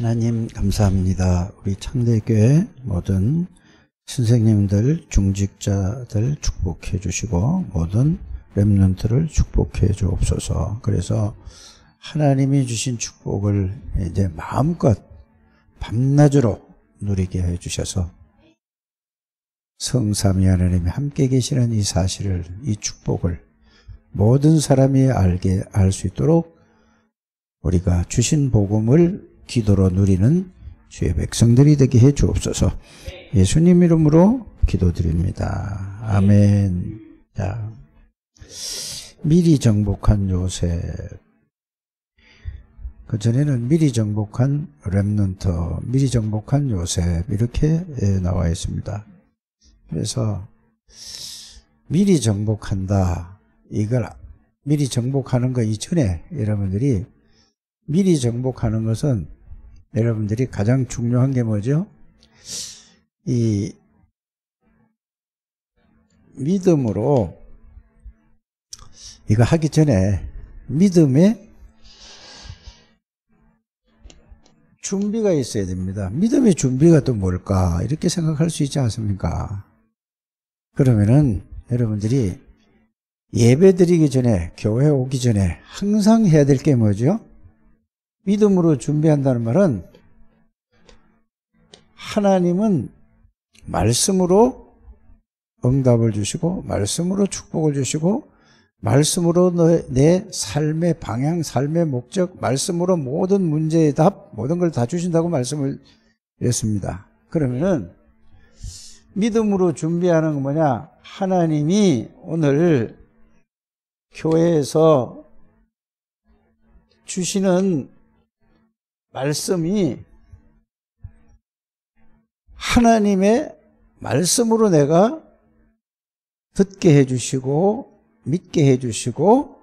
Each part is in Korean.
하나님 감사합니다. 우리 창대교회 모든 선생님들, 중직자들 축복해 주시고 모든 렘넌트를 축복해 주옵소서. 그래서 하나님이 주신 축복을 이제 마음껏 밤낮으로 누리게 해 주셔서 성삼위 하나님이 함께 계시는 이 사실을, 이 축복을 모든 사람이 알 수 있도록 우리가 주신 복음을 기도로 누리는 주의 백성들이 되게 해 주옵소서. 예수님 이름으로 기도드립니다. 아멘. 자, 미리 정복한 요셉. 그전에는 미리 정복한 렘넌트, 미리 정복한 요셉 이렇게 나와 있습니다. 그래서 미리 정복한다. 이걸 미리 정복하는 거 이전에 여러분들이 미리 정복하는 것은 여러분들이 가장 중요한 게 뭐죠? 이 믿음으로 이거 하기 전에 믿음에 준비가 있어야 됩니다. 믿음의 준비가 또 뭘까? 이렇게 생각할 수 있지 않습니까? 그러면은 여러분들이 예배 드리기 전에, 교회 오기 전에 항상 해야 될 게 뭐죠? 믿음으로 준비한다는 말은 하나님은 말씀으로 응답을 주시고 말씀으로 축복을 주시고 말씀으로 내 삶의 방향, 삶의 목적, 말씀으로 모든 문제의 답, 모든 걸 다 주신다고 말씀을 드렸습니다. 그러면은 믿음으로 준비하는 건 뭐냐? 하나님이 오늘 교회에서 주시는 말씀이 하나님의 말씀으로 내가 듣게 해주시고 믿게 해주시고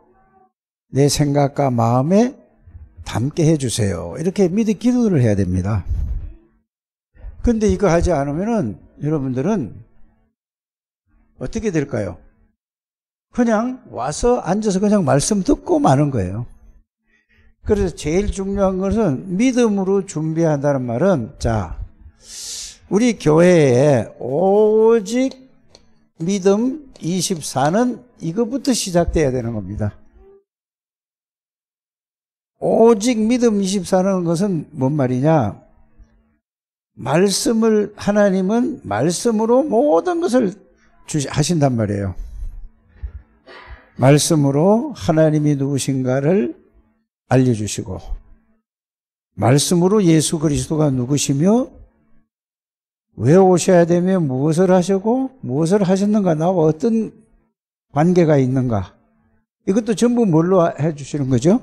내 생각과 마음에 담게 해주세요. 이렇게 믿어 기도를 해야 됩니다. 근데 이거 하지 않으면은 여러분들은 어떻게 될까요? 그냥 와서 앉아서 그냥 말씀 듣고 마는 거예요. 그래서 제일 중요한 것은 믿음으로 준비한다는 말은, 자, 우리 교회에 오직 믿음 24는 이거부터 시작돼야 되는 겁니다. 오직 믿음 24는 것은 뭔 말이냐? 말씀을, 하나님은 말씀으로 모든 것을 하신단 말이에요. 말씀으로 하나님이 누구신가를 알려주시고 말씀으로 예수 그리스도가 누구시며 왜 오셔야 되며 무엇을 하시고 무엇을 하셨는가, 나와 어떤 관계가 있는가, 이것도 전부 뭘로 해주시는 거죠?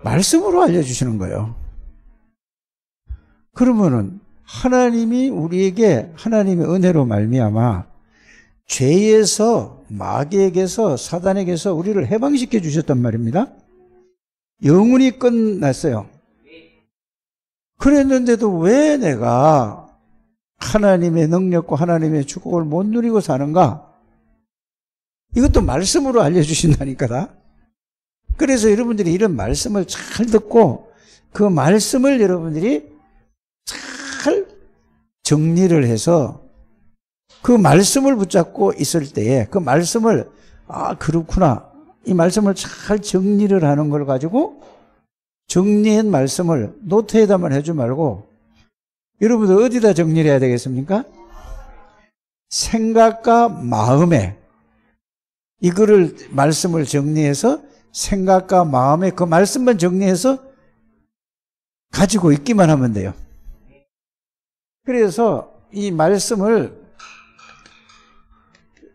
말씀으로 알려주시는 거예요. 그러면은 하나님이 우리에게 하나님의 은혜로 말미암아 죄에서, 마귀에게서, 사단에게서 우리를 해방시켜 주셨단 말입니다. 영원히 끝났어요. 그랬는데도 왜 내가 하나님의 능력과 하나님의 축복을 못 누리고 사는가? 이것도 말씀으로 알려주신다니까. 그래서 여러분들이 이런 말씀을 잘 듣고 그 말씀을 여러분들이 잘 정리를 해서 그 말씀을 붙잡고 있을 때에 그 말씀을, 아, 그렇구나, 이 말씀을 잘 정리를 하는 걸 가지고 정리한 말씀을 노트에다만 해주지 말고 여러분들 어디다 정리를 해야 되겠습니까? 생각과 마음에, 이거를 말씀을 정리해서 생각과 마음에 그 말씀만 정리해서 가지고 있기만 하면 돼요. 그래서 이 말씀을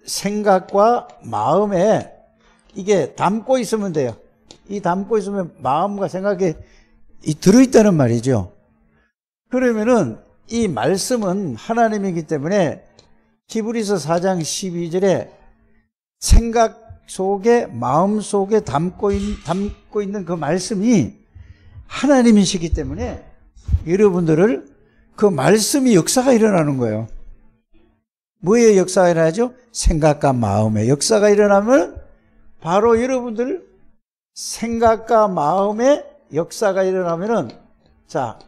생각과 마음에 이게 담고 있으면 돼요. 이 담고 있으면 마음과 생각에 들어있다는 말이죠. 그러면은 이 말씀은 하나님이기 때문에 히브리서 4장 12절에 생각 속에, 마음 속에 담고 있는 그 말씀이 하나님이시기 때문에 여러분들을 그 말씀이 역사가 일어나는 거예요. 뭐의 역사가 일어나죠? 생각과 마음의 역사가 일어나면 바로 여러분들 생각과 마음의 역사가 일어나면은, 자,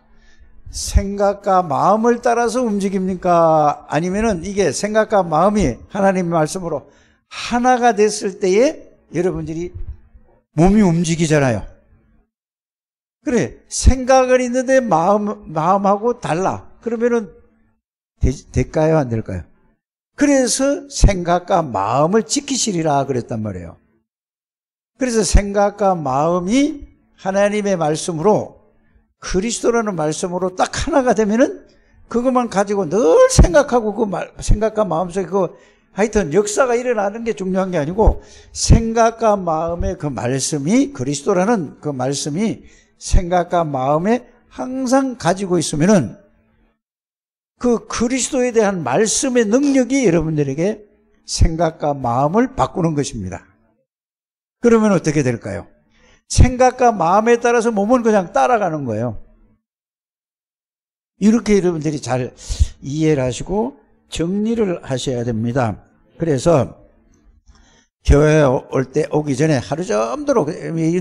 생각과 마음을 따라서 움직입니까? 아니면은 이게 생각과 마음이 하나님의 말씀으로 하나가 됐을 때에 여러분들이 몸이 움직이잖아요. 그래, 생각은 있는데 마음하고 달라. 그러면은 될까요? 안 될까요? 그래서 생각과 마음을 지키시리라 그랬단 말이에요. 그래서 생각과 마음이 하나님의 말씀으로, 그리스도라는 말씀으로 딱 하나가 되면은 그것만 가지고 늘 생각하고 생각과 마음속에 하여튼 역사가 일어나는 게 중요한 게 아니고, 생각과 마음의 그 말씀이, 그리스도라는 그 말씀이 생각과 마음에 항상 가지고 있으면은 그 그리스도에 대한 말씀의 능력이 여러분들에게 생각과 마음을 바꾸는 것입니다. 그러면 어떻게 될까요? 생각과 마음에 따라서 몸은 그냥 따라가는 거예요. 이렇게 여러분들이 잘 이해를 하시고 정리를 하셔야 됩니다. 그래서 교회에 오기 전에 하루 정도로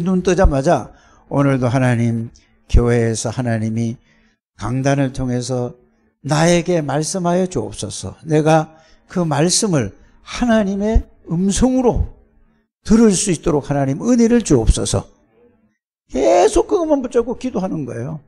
눈 뜨자마자 오늘도 하나님, 교회에서 하나님이 강단을 통해서 나에게 말씀하여 주옵소서. 내가 그 말씀을 하나님의 음성으로 들을 수 있도록 하나님 은혜를 주옵소서. 계속 그것만 붙잡고 기도하는 거예요.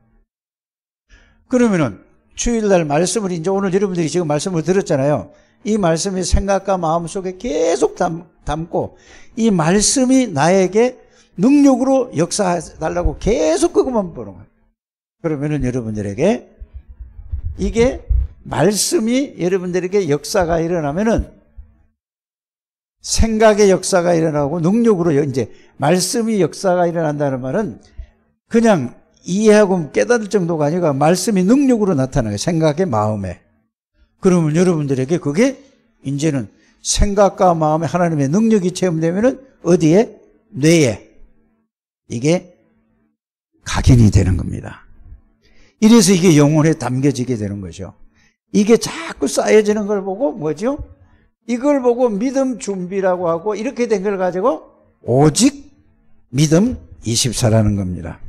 그러면은 주일날 말씀을 이제 오늘 여러분들이 지금 말씀을 들었잖아요. 이 말씀이 생각과 마음 속에 계속 담고 이 말씀이 나에게 능력으로 역사해달라고 계속 그것만 보는 거예요. 그러면은 여러분들에게 이게 말씀이 여러분들에게 역사가 일어나면은 생각의 역사가 일어나고 능력으로 이제 말씀이 역사가 일어난다는 말은 그냥 이해하고 깨닫을 정도가 아니라 말씀이 능력으로 나타나요. 생각의 마음에. 그러면 여러분들에게 그게 이제는 생각과 마음에 하나님의 능력이 체험되면은 어디에? 뇌에. 이게 각인이 되는 겁니다. 이래서 이게 영혼에 담겨지게 되는 거죠. 이게 자꾸 쌓여지는 걸 보고 뭐죠? 이걸 보고 믿음 준비라고 하고 이렇게 된 걸 가지고 오직 믿음 24라는 겁니다.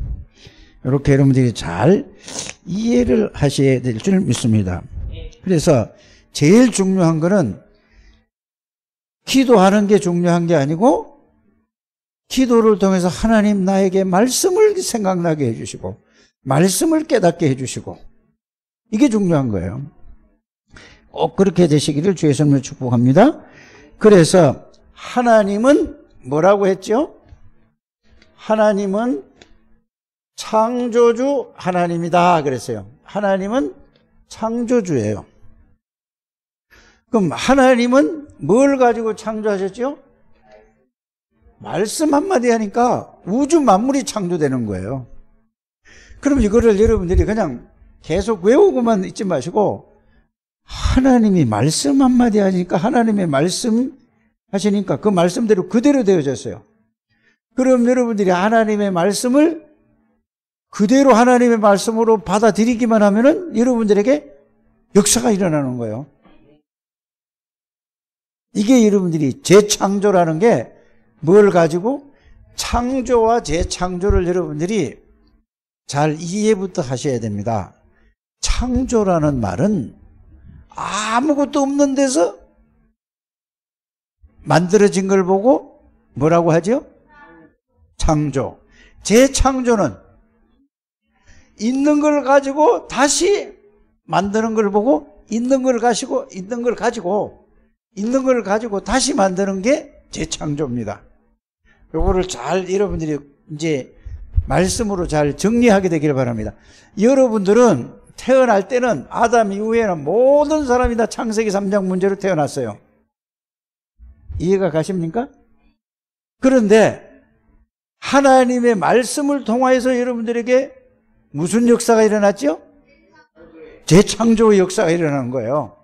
이렇게 여러분들이 잘 이해를 하셔야 될 줄 믿습니다. 그래서 제일 중요한 거는 기도하는 게 중요한 게 아니고 기도를 통해서 하나님 나에게 말씀을 생각나게 해주시고 말씀을 깨닫게 해주시고 이게 중요한 거예요. 꼭 그렇게 되시기를 주의 이름으로 축복합니다. 그래서 하나님은 뭐라고 했죠? 하나님은 창조주 하나님이다 그랬어요. 하나님은 창조주예요. 그럼 하나님은 뭘 가지고 창조하셨죠? 말씀 한마디 하니까 우주 만물이 창조되는 거예요. 그럼 이거를 여러분들이 그냥 계속 외우고만 있지 마시고 하나님이 말씀 한마디 하니까 하나님의 말씀 하시니까 그 말씀대로 그대로 되어졌어요. 그럼 여러분들이 하나님의 말씀을 그대로 하나님의 말씀으로 받아들이기만 하면은 여러분들에게 역사가 일어나는 거예요. 이게 여러분들이 재창조라는 게 뭘 가지고 창조와 재창조를 여러분들이 잘 이해부터 하셔야 됩니다. 창조라는 말은 아무것도 없는 데서 만들어진 걸 보고 뭐라고 하죠? 창조. 재창조는 있는 걸 가지고 다시 만드는 걸 보고 있는 걸 가지고 다시 만드는 게 재창조입니다. 요거를 잘 여러분들이 이제 말씀으로 잘 정리하게 되기를 바랍니다. 여러분들은 태어날 때는 아담 이후에는 모든 사람이 다 창세기 3장 문제로 태어났어요. 이해가 가십니까? 그런데 하나님의 말씀을 통하여서 여러분들에게 무슨 역사가 일어났죠? 재창조의 역사가 일어나는 거예요.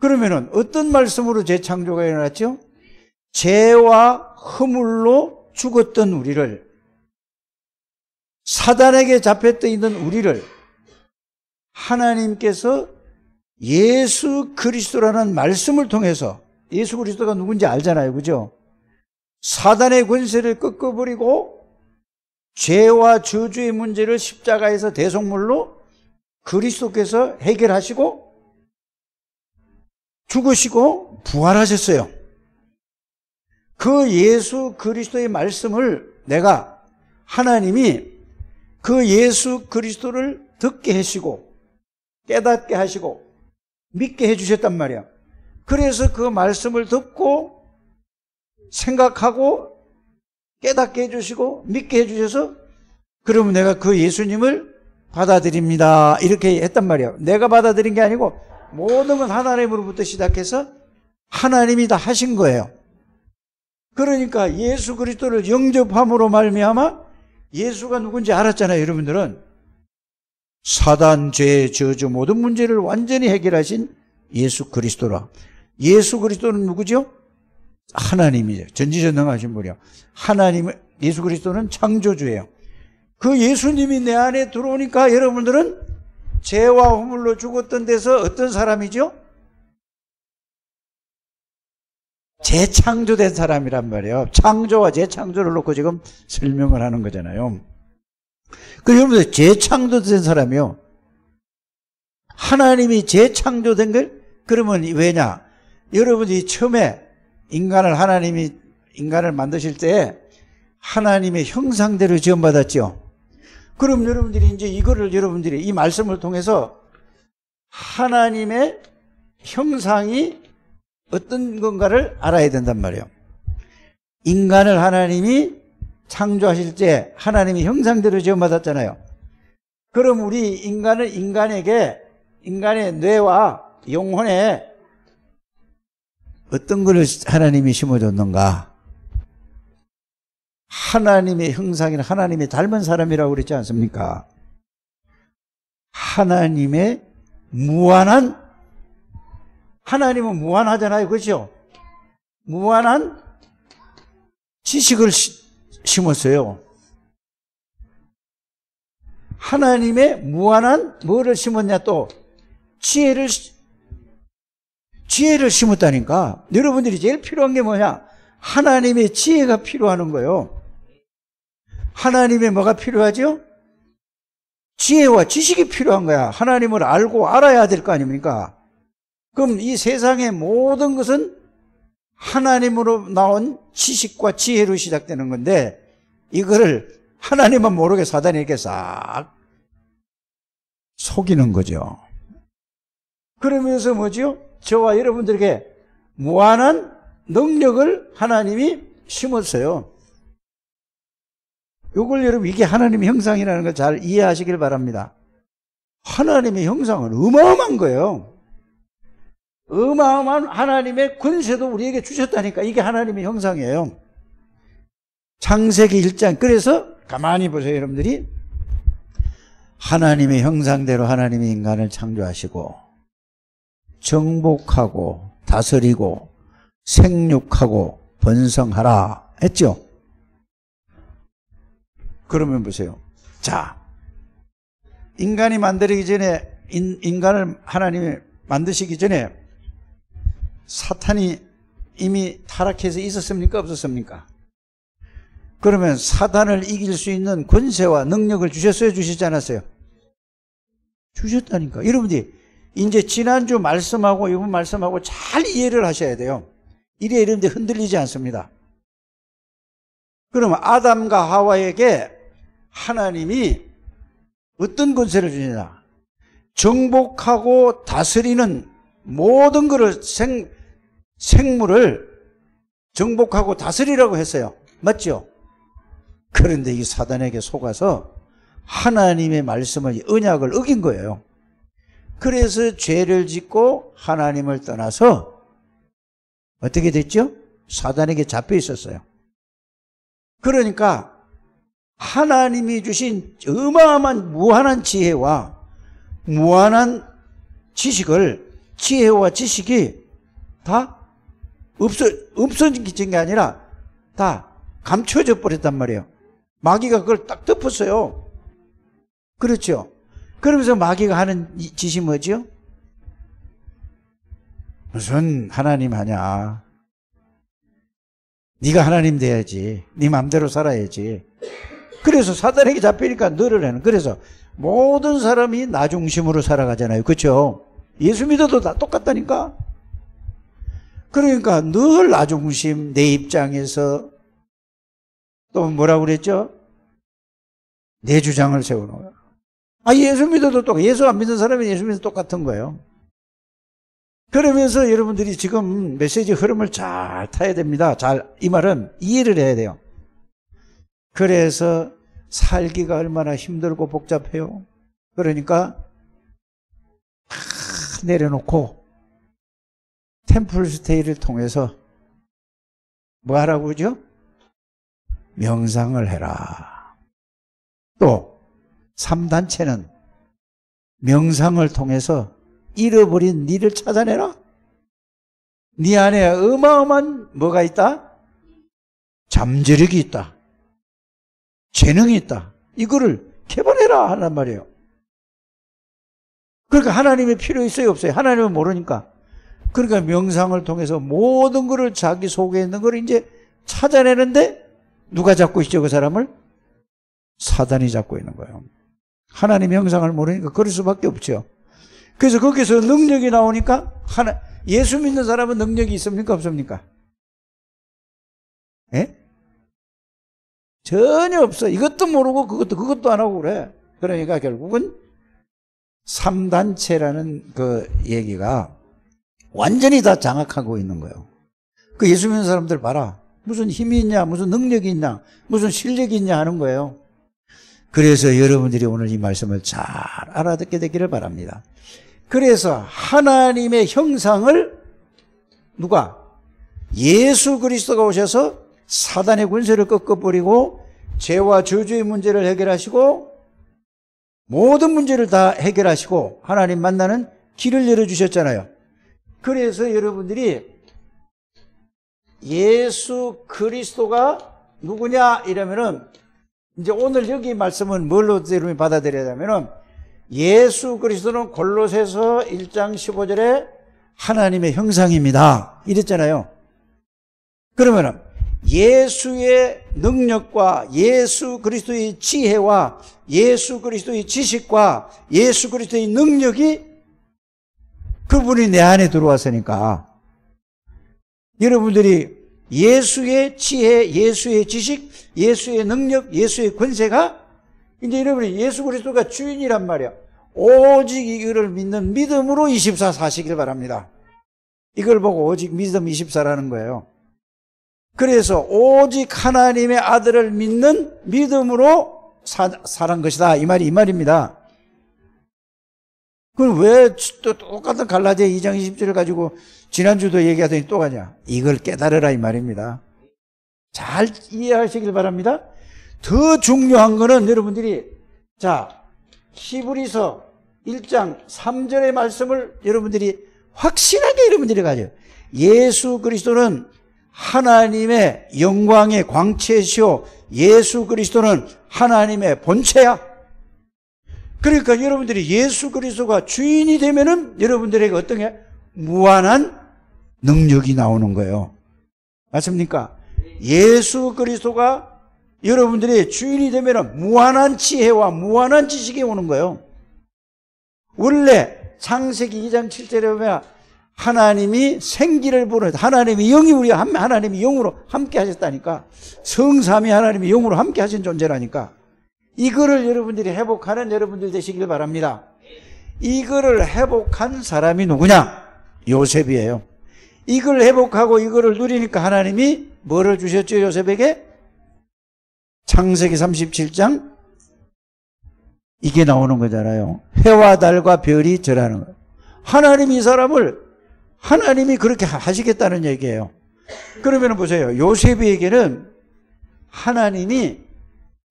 그러면은 어떤 말씀으로 재창조가 일어났죠? 죄와 허물로 죽었던 우리를, 사단에게 잡혔던 있는 우리를 하나님께서 예수 그리스도라는 말씀을 통해서, 예수 그리스도가 누군지 알잖아요. 그죠? 사단의 권세를 꺾어버리고 죄와 저주의 문제를 십자가에서 대속물로 그리스도께서 해결하시고 죽으시고 부활하셨어요. 그 예수 그리스도의 말씀을 내가 하나님이 그 예수 그리스도를 듣게 하시고 깨닫게 하시고 믿게 해주셨단 말이야. 그래서 그 말씀을 듣고 생각하고 깨닫게 해주시고 믿게 해주셔서 그러면 내가 그 예수님을 받아들입니다. 이렇게 했단 말이야. 내가 받아들인 게 아니고 모든 건 하나님으로부터 시작해서 하나님이 다 하신 거예요. 그러니까 예수 그리스도를 영접함으로 말미암아 예수가 누군지 알았잖아요. 여러분들은 사단, 죄, 저주 모든 문제를 완전히 해결하신 예수 그리스도라. 예수 그리스도는 누구죠? 하나님이죠. 전지전능하신 분이요. 하나님, 예수 그리스도는 창조주예요. 그 예수님이 내 안에 들어오니까 여러분들은 죄와 허물로 죽었던 데서 어떤 사람이죠? 재창조된 사람이란 말이에요. 창조와 재창조를 놓고 지금 설명을 하는 거잖아요. 그 여러분들 재창조된 사람이요. 하나님이 재창조된 걸 그러면 왜냐? 여러분이 처음에 하나님이 인간을 만드실 때 하나님의 형상대로 지음받았죠. 그럼 여러분들이 이제 이거를 여러분들이 이 말씀을 통해서 하나님의 형상이 어떤 건가를 알아야 된단 말이에요. 인간을 하나님이 창조하실 때 하나님이 형상대로 지음받았잖아요. 그럼 우리 인간은 인간의 뇌와 영혼에 어떤 것을 하나님이 심어줬는가? 하나님의 형상이나 하나님이 닮은 사람이라고 그랬지 않습니까? 하나님의 하나님은 무한하잖아요. 그렇죠? 무한한 지식을 심었어요. 하나님의 무한한 뭐를 심었냐? 또 지혜를 심었다니까. 여러분들이 제일 필요한 게 뭐냐? 하나님의 지혜가 필요한 거예요. 하나님의 뭐가 필요하죠? 지혜와 지식이 필요한 거야. 하나님을 알고 알아야 될 거 아닙니까? 그럼 이 세상의 모든 것은 하나님으로 나온 지식과 지혜로 시작되는 건데 이거를 하나님은 모르게 사단이 이렇게 싹 속이는 거죠. 그러면서 뭐죠? 저와 여러분들에게 무한한 능력을 하나님이 심었어요. 이걸 여러분 이게 하나님의 형상이라는 걸 잘 이해하시길 바랍니다. 하나님의 형상은 어마어마한 거예요. 어마어마한 하나님의 권세도 우리에게 주셨다니까. 이게 하나님의 형상이에요. 창세기 1장. 그래서 가만히 보세요 여러분들이. 하나님의 형상대로 하나님이 인간을 창조하시고 정복하고 다스리고 생육하고 번성하라 했죠. 그러면 보세요. 자, 인간이 만들기 전에 인간을 하나님이 만드시기 전에 사탄이 이미 타락해서 있었습니까? 없었습니까? 그러면 사단을 이길 수 있는 권세와 능력을 주셨어요? 주시지 않았어요? 주셨다니까. 여러분들이 이제 지난주 말씀하고 이번 말씀하고 잘 이해를 하셔야 돼요. 이래 이런데 흔들리지 않습니다. 그러면 아담과 하와에게 하나님이 어떤 권세를 주느냐? 정복하고 다스리는 모든 것을 생물을 정복하고 다스리라고 했어요. 맞죠? 그런데 이 사단에게 속아서 하나님의 말씀을 언약을 어긴 거예요. 그래서 죄를 짓고 하나님을 떠나서 어떻게 됐죠? 사단에게 잡혀 있었어요. 그러니까 하나님이 주신 어마어마한 무한한 지혜와 무한한 지혜와 지식이 다 없어진 게 아니라 다 감춰져 버렸단 말이에요. 마귀가 그걸 딱 덮었어요. 그렇죠? 그러면서 마귀가 하는 짓이 뭐죠? 무슨 하나님 하냐? 네가 하나님 돼야지. 네 마음대로 살아야지. 그래서 사단에게 잡히니까 늘을 해는. 그래서 모든 사람이 나 중심으로 살아가잖아요. 그렇죠? 예수 믿어도 다 똑같다니까. 그러니까 늘 나 중심, 내 입장에서 또 뭐라고 그랬죠? 내 주장을 세우는 거야. 예수 믿어도 예수 안 믿는 사람이 예수 믿어도 똑같은 거예요. 그러면서 여러분들이 지금 메시지 흐름을 잘 타야 됩니다. 이 말은 이해를 해야 돼요. 그래서 살기가 얼마나 힘들고 복잡해요. 그러니까 다 내려놓고 템플 스테이를 통해서 뭐 하라고 그러죠? 명상을 해라. 또 3단체는 명상을 통해서 잃어버린 니를 찾아내라. 네 안에 어마어마한 뭐가 있다? 잠재력이 있다. 재능이 있다. 이거를 개발해라 하란 말이에요. 그러니까 하나님의 필요 있어요, 없어요? 하나님은 모르니까. 그러니까 명상을 통해서 모든 것을 자기 속에 있는 걸 이제 찾아내는데 누가 잡고 있죠, 그 사람을? 사단이 잡고 있는 거예요. 하나님 형상을 모르니까 그럴 수밖에 없죠. 그래서 거기서 능력이 나오니까 예수 믿는 사람은 능력이 있습니까, 없습니까? 예? 전혀 없어. 이것도 모르고 그것도 안 하고 그래. 그러니까 결국은 3단체라는 그 얘기가 완전히 다 장악하고 있는 거예요. 그 예수 믿는 사람들 봐라. 무슨 힘이 있냐, 무슨 능력이 있냐, 무슨 실력이 있냐 하는 거예요. 그래서 여러분들이 오늘 이 말씀을 잘 알아듣게 되기를 바랍니다. 그래서 하나님의 형상을 누가? 예수 그리스도가 오셔서 사단의 권세를 꺾어버리고 죄와 저주의 문제를 해결하시고 모든 문제를 다 해결하시고 하나님 만나는 길을 열어주셨잖아요. 그래서 여러분들이 예수 그리스도가 누구냐 이러면은 이제 오늘 여기 말씀은 뭘로 여러분이 받아들여야 하면은 예수 그리스도는 골로새서 1장 15절에 하나님의 형상입니다. 이랬잖아요. 그러면은 예수의 능력과 예수 그리스도의 지혜와 예수 그리스도의 지식과 예수 그리스도의 능력이 그분이 내 안에 들어왔으니까 여러분들이 예수의 지혜, 예수의 지식, 예수의 능력, 예수의 권세가 이제 여러분이 예수 그리스도가 주인이란 말이야. 오직 이거를 믿는 믿음으로 24 사시길 바랍니다. 이걸 보고 오직 믿음 24라는 거예요. 그래서 오직 하나님의 아들을 믿는 믿음으로 사는 것이다. 이 말입니다. 그럼 왜 또 똑같은 갈라디아 2장 20절을 가지고 지난주도 얘기하더니 또 가냐? 이걸 깨달으라 이 말입니다. 잘 이해하시길 바랍니다. 더 중요한 거는 여러분들이 히브리서 1장 3절의 말씀을 여러분들이 확실하게 여러분들이 가져요. 예수 그리스도는 하나님의 영광의 광채시오. 예수 그리스도는 하나님의 본체야. 그러니까 여러분들이 예수 그리스도가 주인이 되면은 여러분들에게 어떤 게 무한한 능력이 나오는 거예요. 맞습니까? 예수 그리스도가 여러분들이 주인이 되면은 무한한 지혜와 무한한 지식이 오는 거예요. 원래 창세기 2장 7절에 보면 하나님이 생기를 부르는 하나님이 영이 하나님이 영으로 함께 하셨다니까. 성삼위 하나님이 영으로 함께 하신 존재라니까. 이거를 여러분들이 회복하는 여러분들 되시길 바랍니다. 이거를 회복한 사람이 누구냐? 요셉이에요. 이걸 회복하고 이거를 누리니까 하나님이 뭐를 주셨죠? 요셉에게? 창세기 37장 이게 나오는 거잖아요. 해와 달과 별이 절하는 거예요. 하나님이 이 사람을 하나님이 그렇게 하시겠다는 얘기예요. 그러면 보세요. 요셉에게는 하나님이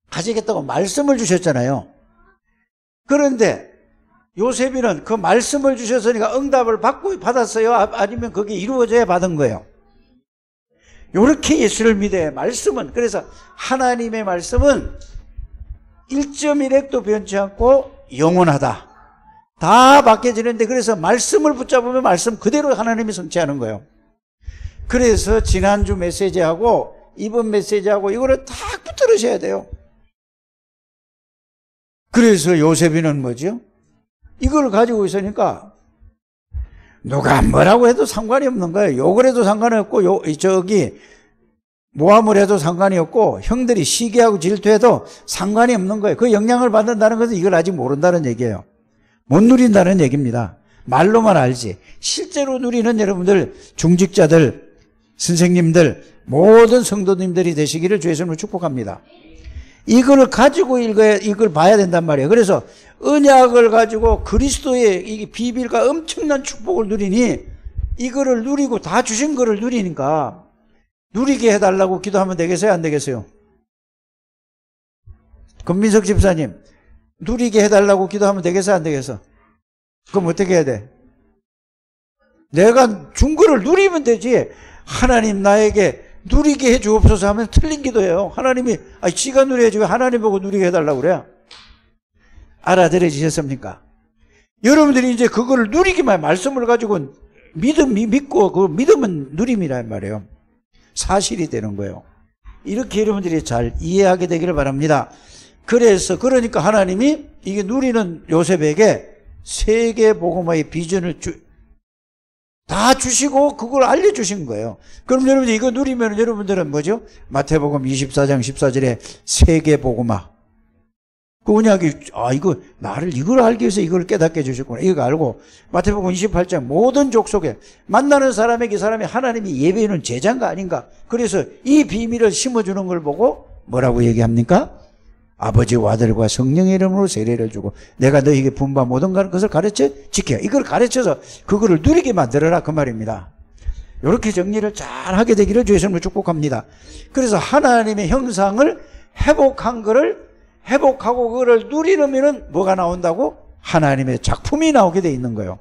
하시겠다고 말씀을 주셨잖아요. 그런데 요셉이는 그 말씀을 주셨으니까 응답을 받았어요? 아니면 그게 이루어져야 받은 거예요? 이렇게 예수를 믿어야 말씀은. 그래서 하나님의 말씀은 1.1핵도 변치 않고 영원하다. 다 바뀌어지는데 그래서 말씀을 붙잡으면 말씀 그대로 하나님이 성취하는 거예요. 그래서 지난주 메시지하고 이번 메시지하고 이거를 딱 붙들으셔야 돼요. 그래서 요셉이는 뭐죠? 이걸 가지고 있으니까 누가 뭐라고 해도 상관이 없는 거예요. 욕을 해도 상관이 없고 모함을 해도 상관이 없고 형들이 시기하고 질투해도 상관이 없는 거예요. 그 영향을 받는다는 것은 이걸 아직 모른다는 얘기예요. 못 누린다는 얘기입니다. 말로만 알지. 실제로 누리는 여러분들 중직자들, 선생님들, 모든 성도님들이 되시기를 주의 이름으로 축복합니다. 이걸 가지고 이걸 봐야 된단 말이에요. 그래서 언약을 가지고 그리스도의 이 비밀과 엄청난 축복을 누리니 이거를 누리고 다 주신 거를 누리니까 누리게 해달라고 기도하면 되겠어요? 안 되겠어요? 권민석 집사님, 누리게 해달라고 기도하면 되겠어? 안 되겠어? 그럼 어떻게 해야 돼? 내가 준 거를 누리면 되지. 하나님 나에게 누리게 해주옵소서 하면 틀린 기도예요. 하나님이 지가 누려야지 왜 하나님 보고 누리게 해달라고 그래요? 알아들으셨습니까? 여러분들이 이제 그거를 누리기만 말씀을 가지고 믿고 그 믿음은 누림이란 말이에요. 사실이 되는 거예요. 이렇게 여러분들이 잘 이해하게 되기를 바랍니다. 그러니까 하나님이 이게 누리는 요셉에게 세계복음화의 비전을 다 주시고 그걸 알려주신 거예요. 그럼 여러분들 이거 누리면 여러분들은 뭐죠? 마태복음 24장 14절에 세계복음화. 그 언약이 이걸 알기 위해서 이걸 깨닫게 해주셨구나. 이거 알고 마태복음 28장 모든 족속에 만나는 사람에게 사람이 하나님이 예배하는 제자인가 아닌가. 그래서 이 비밀을 심어주는 걸 보고 뭐라고 얘기합니까? 아버지와 아들과 성령의 이름으로 세례를 주고 내가 너희에게 분바 모든 것을 가르쳐 지켜. 이걸 가르쳐서 그거를 누리게 만들어라 그 말입니다. 이렇게 정리를 잘 하게 되기를 주의 이름으로 축복합니다. 그래서 하나님의 형상을 회복하고 그거를 누리려면은 뭐가 나온다고? 하나님의 작품이 나오게 돼 있는 거예요.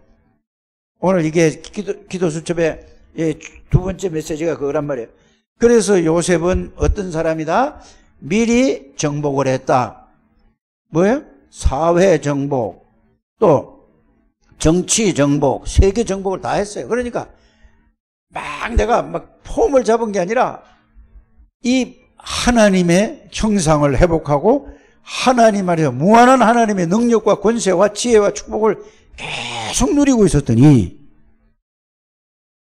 오늘 이게 기도 수첩의 두 번째 메시지가 그거란 말이에요. 그래서 요셉은 어떤 사람이다? 미리 정복을 했다. 뭐예요? 사회 정복, 또 정치 정복, 세계 정복을 다 했어요. 그러니까 내가 폼을 잡은 게 아니라 이 하나님의 형상을 회복하고 하나님 말이에요. 무한한 하나님의 능력과 권세와 지혜와 축복을 계속 누리고 있었더니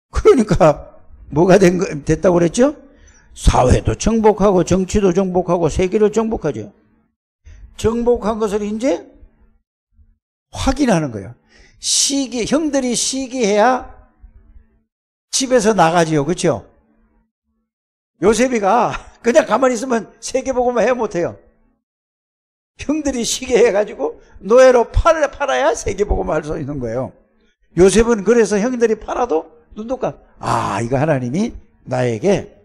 그러니까 뭐가 됐다고 그랬죠? 사회도 정복하고 정치도 정복하고 세계를 정복하죠. 정복한 것을 이제 확인하는 거예요. 형들이 시기해야 집에서 나가지요. 그렇죠? 요셉이가 그냥 가만히 있으면 세계복음화 해 못해요. 형들이 시기해가지고 노예로 팔아야 세계복음화 할 수 있는 거예요. 요셉은 그래서 형들이 팔아도 눈도 이거 하나님이 나에게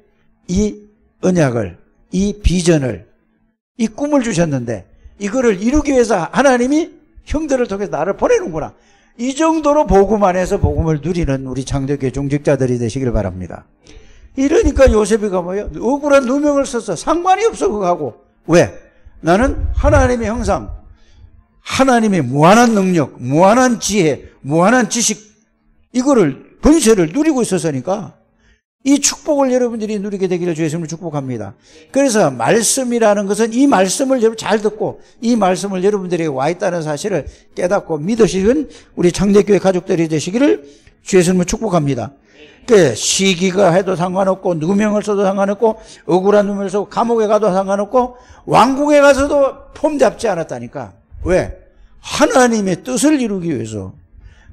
이 언약을, 이 비전을, 이 꿈을 주셨는데 이거를 이루기 위해서 하나님이 형들을 통해서 나를 보내는구나. 이 정도로 복음 안에서 복음을 누리는 우리 창조교회 중직자들이 되시길 바랍니다. 이러니까 요셉이가 뭐예요? 억울한 누명을 썼어. 상관이 없어 그거하고. 왜? 나는 하나님의 형상, 하나님의 무한한 능력, 무한한 지혜, 무한한 지식 이거를 권세를 누리고 있었으니까 이 축복을 여러분들이 누리게 되기를 주의 이름으로 축복합니다. 그래서 말씀이라는 것은 이 말씀을 여러분 잘 듣고 이 말씀을 여러분들에게 와 있다는 사실을 깨닫고 믿으시는 우리 창대교회 가족들이 되시기를 주의 이름으로 축복합니다. 시기가 해도 상관없고 누명을 써도 상관없고 억울한 누명을 써도 감옥에 가도 상관없고 왕궁에 가서도 폼 잡지 않았다니까. 왜? 하나님의 뜻을 이루기 위해서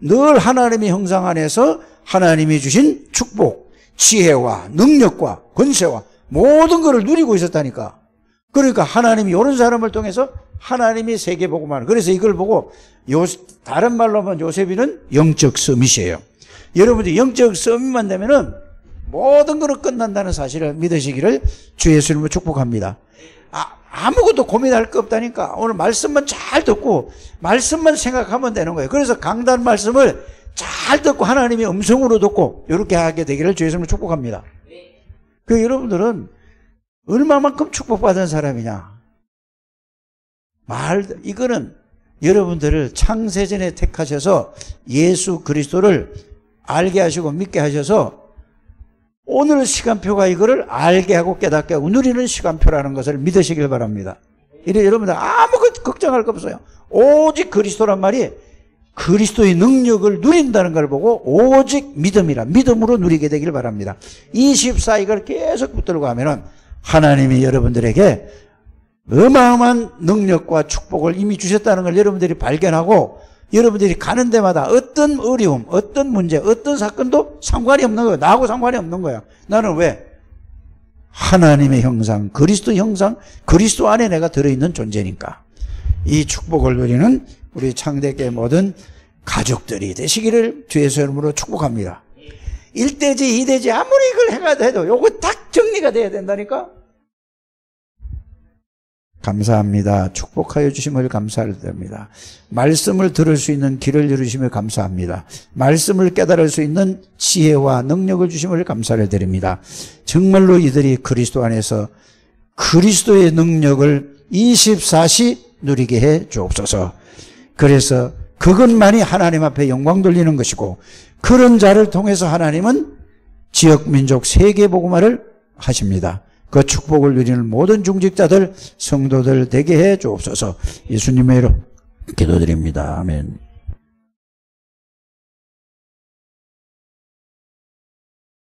늘 하나님의 형상 안에서 하나님이 주신 축복, 지혜와 능력과 권세와 모든 것을 누리고 있었다니까. 그러니까 하나님이 이런 사람을 통해서 하나님이 세계복음화를. 그래서 이걸 보고 다른 말로 하면 요셉이는 영적 서밋이에요. 여러분들이 영적 서밋만 되면은 모든 것은 끝난다는 사실을 믿으시기를 주 예수님을 축복합니다. 아무것도 고민할 거 없다니까. 오늘 말씀만 잘 듣고 말씀만 생각하면 되는 거예요. 그래서 강단 말씀을 잘 듣고 하나님의 음성으로 듣고 이렇게 하게 되기를 주 예수님을 축복합니다. 여러분들은 얼마만큼 축복받은 사람이냐. 이거는 여러분들을 창세전에 택하셔서 예수 그리스도를 알게 하시고 믿게 하셔서 오늘 시간표가 이거를 알게 하고 깨닫게 하고 누리는 시간표라는 것을 믿으시길 바랍니다. 이래 여러분들 아무것도 걱정할 거 없어요. 오직 그리스도란 말이 그리스도의 능력을 누린다는 걸 보고 오직 믿음으로 누리게 되길 바랍니다. 24일을 계속 붙들고 하면은 하나님이 여러분들에게 어마어마한 능력과 축복을 이미 주셨다는 걸 여러분들이 발견하고 여러분들이 가는 데마다 어떤 어려움, 어떤 문제, 어떤 사건도 상관이 없는 거예요. 나하고 상관이 없는 거야. 나는 왜? 하나님의 형상, 그리스도 형상, 그리스도 안에 내가 들어있는 존재니까. 이 축복을 누리는 우리 창대교회 모든 가족들이 되시기를 주의 이름으로 축복합니다. 1대지 2대지 아무리 이걸 해도 요거 딱 정리가 돼야 된다니까. 감사합니다. 축복하여 주심을 감사드립니다. 말씀을 들을 수 있는 길을 열으심을 감사합니다. 말씀을 깨달을 수 있는 지혜와 능력을 주심을 감사를 드립니다. 정말로 이들이 그리스도 안에서 그리스도의 능력을 24시 누리게 해 주옵소서. 그래서 그것만이 하나님 앞에 영광 돌리는 것이고 그런 자를 통해서 하나님은 지역 민족 세계 복음화를 하십니다. 그 축복을 누리는 모든 중직자들 성도들 되게 해 주옵소서. 예수님의 이름 기도드립니다. 아멘.